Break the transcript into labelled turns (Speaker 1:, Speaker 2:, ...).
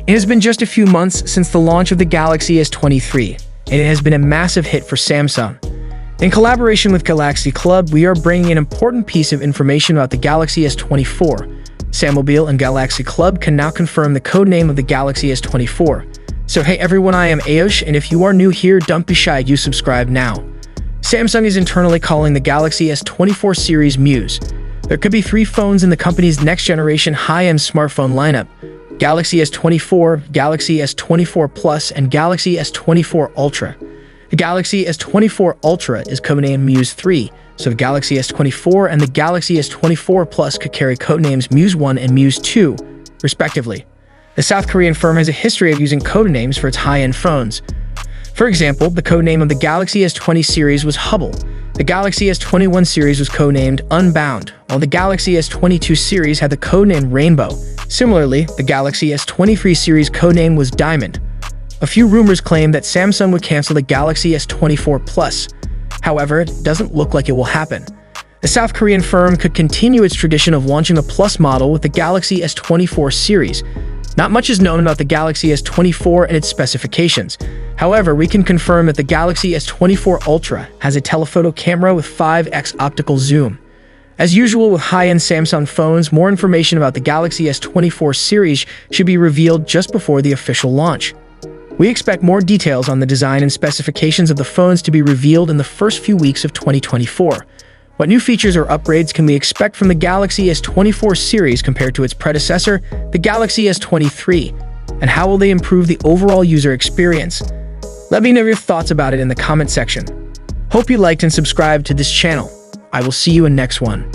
Speaker 1: It has been just a few months since the launch of the Galaxy S23, and it has been a massive hit for Samsung. In collaboration with Galaxy Club, we are bringing an important piece of information about the Galaxy S24. Sammobile and Galaxy Club can now confirm the codename of the Galaxy S24. So hey everyone, I am Ayush, and if you are new here, don't be shy, you subscribe now. Samsung is internally calling the Galaxy S24 series Muse. There could be 3 phones in the company's next-generation high-end smartphone lineup: Galaxy S24, Galaxy S24 Plus, and Galaxy S24 Ultra. The Galaxy S24 Ultra is codenamed Muse 3, so the Galaxy S24 and the Galaxy S24 Plus could carry codenames Muse 1 and Muse 2, respectively. The South Korean firm has a history of using codenames for its high-end phones. For example, the codename of the Galaxy S20 series was Hubble. The Galaxy S21 series was codenamed Unbound, while the Galaxy S22 series had the codename Rainbow. Similarly, the Galaxy S23 series codename was Diamond. A few rumors claim that Samsung would cancel the Galaxy S24 Plus. However, it doesn't look like it will happen. The South Korean firm could continue its tradition of launching the Plus model with the Galaxy S24 series. Not much is known about the Galaxy S24 and its specifications. However, we can confirm that the Galaxy S24 Ultra has a telephoto camera with 5x optical zoom. As usual with high-end Samsung phones, more information about the Galaxy S24 series should be revealed just before the official launch. We expect more details on the design and specifications of the phones to be revealed in the first few weeks of 2024. What new features or upgrades can we expect from the Galaxy S24 series compared to its predecessor, the Galaxy S23? And how will they improve the overall user experience? Let me know your thoughts about it in the comment section. Hope you liked and subscribed to this channel. I will see you in next one.